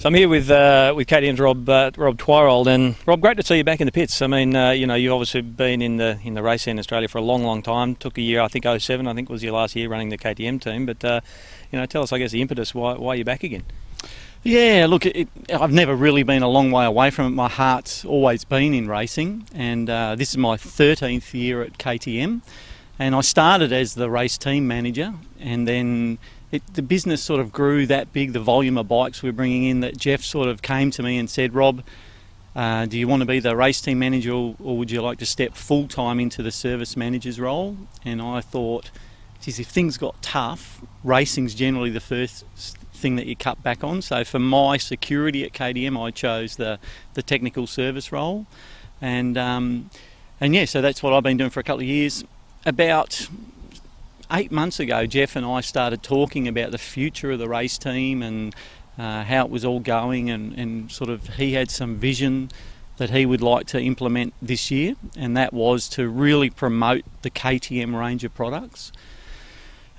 So I'm here with KTM's Rob Twyerould, and Rob, great to see you back in the pits. I mean, you've obviously been in the race scene in Australia for a long time. Took a year, I think 07, I think was your last year running the KTM team. But tell us, I guess, the impetus why you're back again. Yeah, look, I've never really been a long way away from it. My heart's always been in racing, and this is my 13th year at KTM. And I started as the race team manager, and then the business sort of grew that big, the volume of bikes we're bringing in, that Jeff sort of came to me and said, Rob, do you want to be the race team manager, or would you like to step full-time into the service manager's role? And I thought, geez, if things got tough, racing's generally the first thing that you cut back on. So for my security at KTM, I chose the technical service role. And yeah, so that's what I've been doing for a couple of years. About 8 months ago, Jeff and I started talking about the future of the race team and how it was all going, and sort of he had some vision that he would like to implement this year, and that was to really promote the KTM range of products.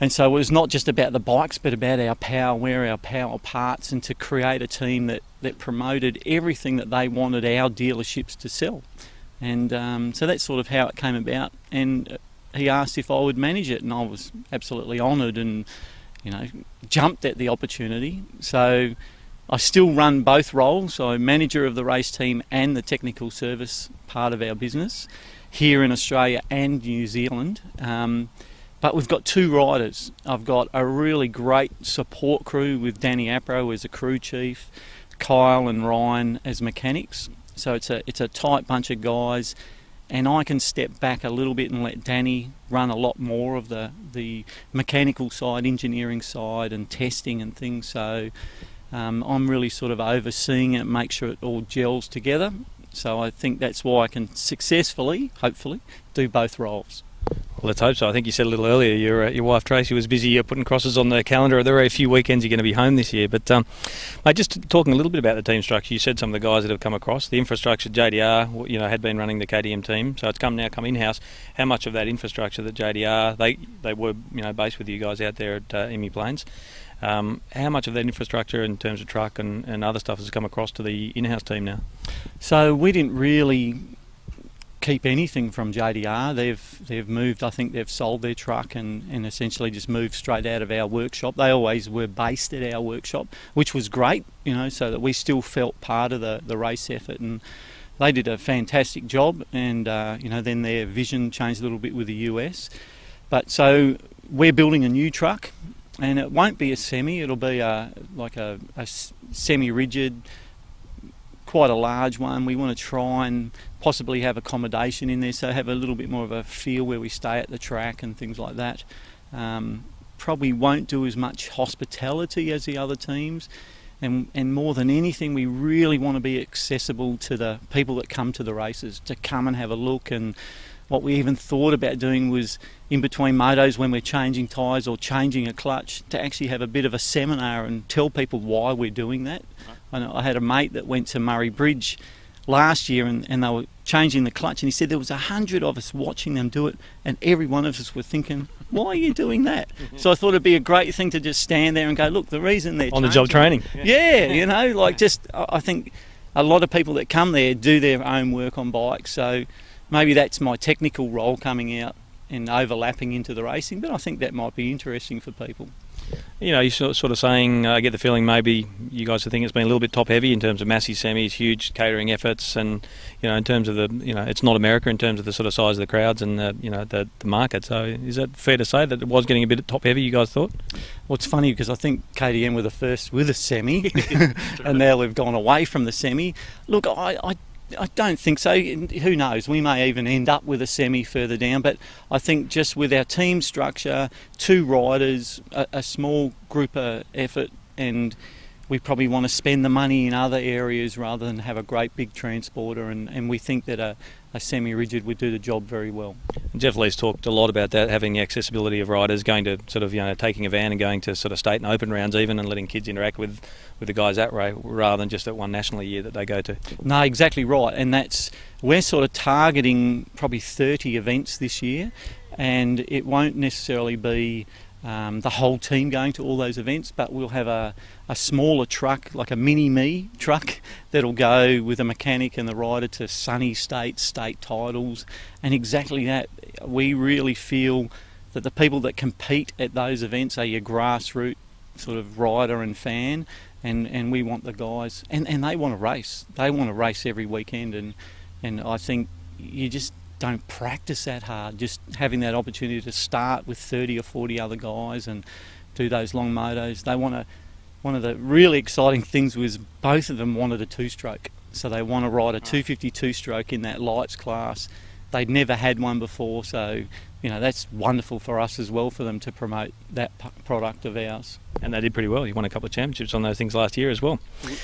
And so it was not just about the bikes, but about our power wear, our power parts, and to create a team that promoted everything that they wanted our dealerships to sell. And so that's sort of how it came about. And he asked if I would manage it, and I was absolutely honoured and, jumped at the opportunity. So I still run both roles. So I'm manager of the race team and the technical service part of our business here in Australia and New Zealand. But we've got two riders. I've got a really great support crew with Danny Apro as a crew chief, Kyle and Ryan as mechanics. So it's a tight bunch of guys. And I can step back a little bit and let Danny run a lot more of the mechanical side, engineering side and testing and things. So I'm really sort of overseeing it, make sure it all gels together. So I think that's why I can successfully, hopefully, do both roles. Well, let's hope so. I think you said a little earlier your wife Tracy was busy putting crosses on the calendar. There are a few weekends you're going to be home this year. But mate, just talking a little bit about the team structure, you said some of the guys that have come across. The infrastructure, JDR, had been running the KTM team, so it's come in-house. How much of that infrastructure that JDR, they were based with you guys out there at Emmy Plains, how much of that infrastructure in terms of truck and other stuff has come across to the in-house team now? So we didn't really keep anything from JDR. They've moved, I think they've sold their truck and essentially just moved straight out of our workshop. They always were based at our workshop, which was great, so that we still felt part of the race effort, and they did a fantastic job. And then their vision changed a little bit with the US. But so we're building a new truck, and it won't be a semi, it'll be like a semi-rigid, quite a large one. We want to try and possibly have accommodation in there, so have a little bit more of a feel where we stay at the track and things like that. Probably won't do as much hospitality as the other teams, and more than anything, we really want to be accessible to the people that come to the races, to come and have a look. And what we even thought about doing was, in between motos when we're changing tyres or changing a clutch, to actually have a bit of a seminar and tell people why we're doing that. I had a mate that went to Murray Bridge last year and they were changing the clutch, and he said there was 100 of us watching them do it, and every one of us were thinking, why are you doing that? So I thought it'd be a great thing to just stand there and go, look, the reason they're on the job training. Yeah, I think a lot of people that come there do their own work on bikes, so maybe that's my technical role coming out and overlapping into the racing, but I think that might be interesting for people. You're sort of saying, I get the feeling maybe you guys think it's been a little bit top heavy in terms of massive semis, huge catering efforts, and in terms of it's not America in terms of the sort of size of the crowds and the market. So is that fair to say that it was getting a bit top heavy, you guys thought? Well, it's funny because I think KTM were the first with a semi, and now we've gone away from the semi. Look, I don't think so. Who knows? We may even end up with a semi further down. But I think just with our team structure, two riders, a small group effort, and we probably want to spend the money in other areas rather than have a great big transporter. And we think that a semi-rigid would do the job very well. Jeff Lee's talked a lot about that, having the accessibility of riders, going to sort of, taking a van and going to sort of state and open rounds even, and letting kids interact with the guys that way rather than just at one national year that they go to. No, exactly right. And we're sort of targeting probably 30 events this year, and it won't necessarily be the whole team going to all those events, but we'll have a smaller truck, like a mini-me truck, that'll go with a mechanic and the rider to sunny states, state titles, and exactly that. We really feel that the people that compete at those events are your grassroots sort of rider and fan, and we want the guys, and they want to race. They want to race every weekend, and I think you just don't practice that hard. Just having that opportunity to start with 30 or 40 other guys and do those long motos. They want to. One of the really exciting things was both of them wanted a two-stroke, so they want to ride a 250 two-stroke in that lights class. They'd never had one before, so that's wonderful for us as well, for them to promote that product of ours. And they did pretty well. You won a couple of championships on those things last year as well.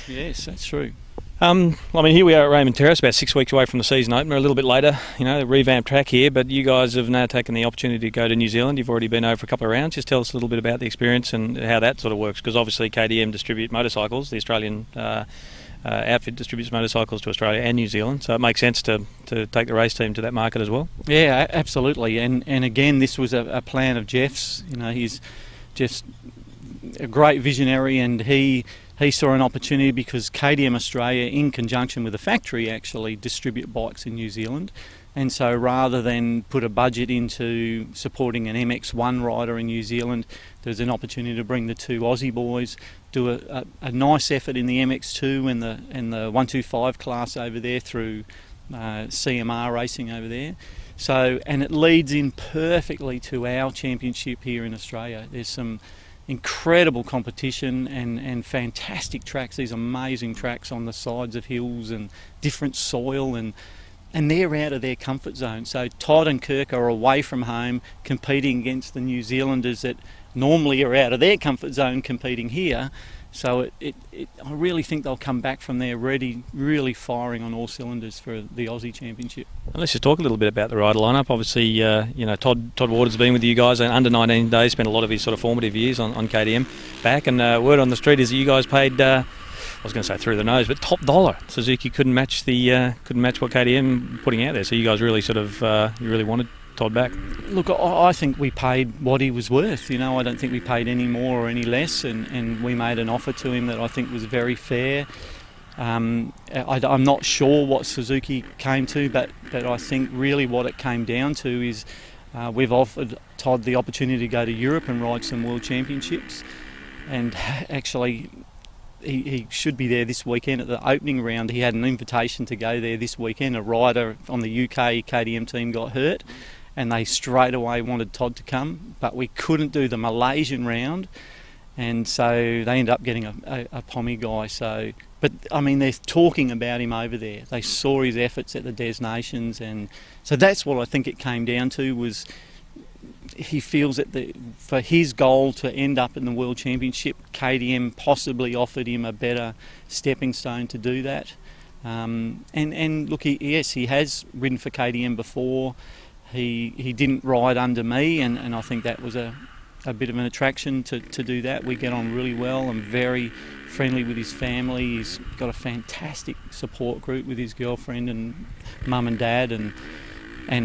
Yes, that's true. Here we are at Raymond Terrace, about 6 weeks away from the season opener, a little bit later, the revamped track here, but you guys have now taken the opportunity to go to New Zealand. You've already been over for a couple of rounds. Just tell us a little bit about the experience and how that sort of works, because obviously KTM distribute motorcycles, the Australian outfit distributes motorcycles to Australia and New Zealand, so it makes sense to take the race team to that market as well. Yeah, absolutely, and again, this was a plan of Jeff's. He's just a great visionary, and he saw an opportunity because KTM Australia, in conjunction with the factory, actually distribute bikes in New Zealand. And so rather than put a budget into supporting an MX1 rider in New Zealand, there's an opportunity to bring the two Aussie boys, do a nice effort in the MX2 and the 125 class over there through CMR racing over there. So, and it leads in perfectly to our championship here in Australia. There's some incredible competition and fantastic tracks, these amazing tracks on the sides of hills and different soil, and they're out of their comfort zone. So Todd and Kirk are away from home competing against the New Zealanders that normally are out of their comfort zone competing here. So I really think they'll come back from there ready, really firing on all cylinders for the Aussie Championship. And let's just talk a little bit about the rider lineup. Obviously, Todd Ward's been with you guys under 19 days, spent a lot of his sort of formative years on KTM back, and word on the street is that you guys paid, I was going to say through the nose, but top dollar. Suzuki couldn't match what KTM putting out there. So you guys really you really wanted Todd back. Look, I think we paid what he was worth. I don't think we paid any more or any less, and we made an offer to him that I think was very fair. I'm not sure what Suzuki came to, but I think really what it came down to is we've offered Todd the opportunity to go to Europe and ride some World Championships, and actually he should be there this weekend at the opening round. He had an invitation to go there this weekend. A rider on the UK KTM team got hurt, and they straight away wanted Todd to come, but we couldn't do the Malaysian round, and so they ended up getting a Pommy guy. So, but they're talking about him over there. They saw his efforts at the Des Nations, and so that's what I think it came down to. Was he feels that for his goal to end up in the World Championship, KTM possibly offered him a better stepping stone to do that. And look, he has ridden for KTM before. He didn't ride under me, and I think that was a bit of an attraction to do that. We get on really well. I'm very friendly with his family. He's got a fantastic support group with his girlfriend and mum and dad, and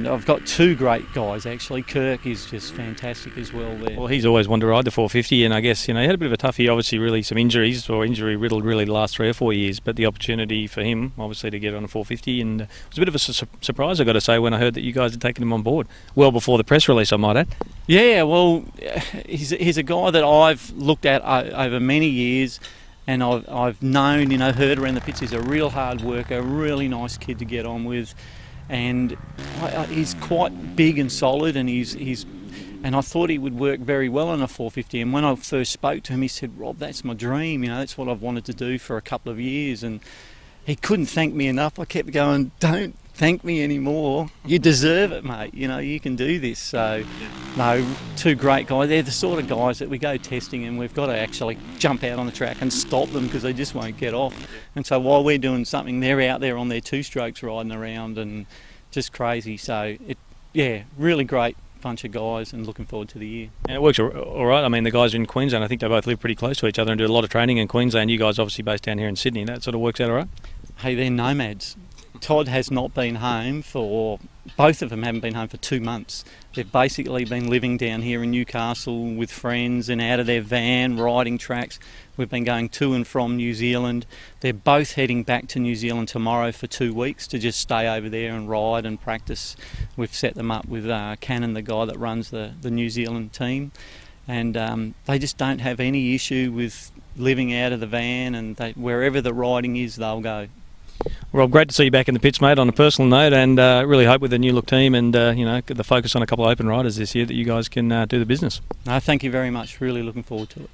I've got two great guys actually. Kirk is just fantastic as well there. Well, he's always wanted to ride the 450, and I guess he had a bit of a toughie, obviously, really some injuries, or injury riddled really the last 3 or 4 years, but the opportunity for him obviously to get on a 450, and it was a bit of a surprise, I've got to say, when I heard that you guys had taken him on board well before the press release, I might add. Yeah, well, he's a guy that I've looked at over many years, and I've known, heard around the pits. He's a real hard worker, really nice kid to get on with. And he's quite big and solid, and and I thought he would work very well on a 450. And when I first spoke to him, he said, "Rob, that's my dream. That's what I've wanted to do for a couple of years." And he couldn't thank me enough. I kept going, "Don't thank me anymore. You deserve it, mate. You can do this." So, no, two great guys. They're the sort of guys that we go testing, and we've got to actually jump out on the track and stop them because they just won't get off. And so while we're doing something, they're out there on their two-strokes riding around, and just crazy. So, really great bunch of guys, and looking forward to the year. And it works all right. The guys are in Queensland. I think they both live pretty close to each other and do a lot of training in Queensland. You guys obviously based down here in Sydney. That sort of works out all right? Hey, they're nomads. Todd has not been home for, both of them haven't been home for 2 months. They've basically been living down here in Newcastle with friends and out of their van, riding tracks. We've been going to and from New Zealand. They're both heading back to New Zealand tomorrow for 2 weeks to just stay over there and ride and practice. We've set them up with Cannon, the guy that runs the New Zealand team. And they just don't have any issue with living out of the van, and wherever the riding is, they'll go. Well, great to see you back in the pits, mate, on a personal note, and really hope with the new look team and the focus on a couple of open riders this year that you guys can do the business. No, thank you very much. Really looking forward to it.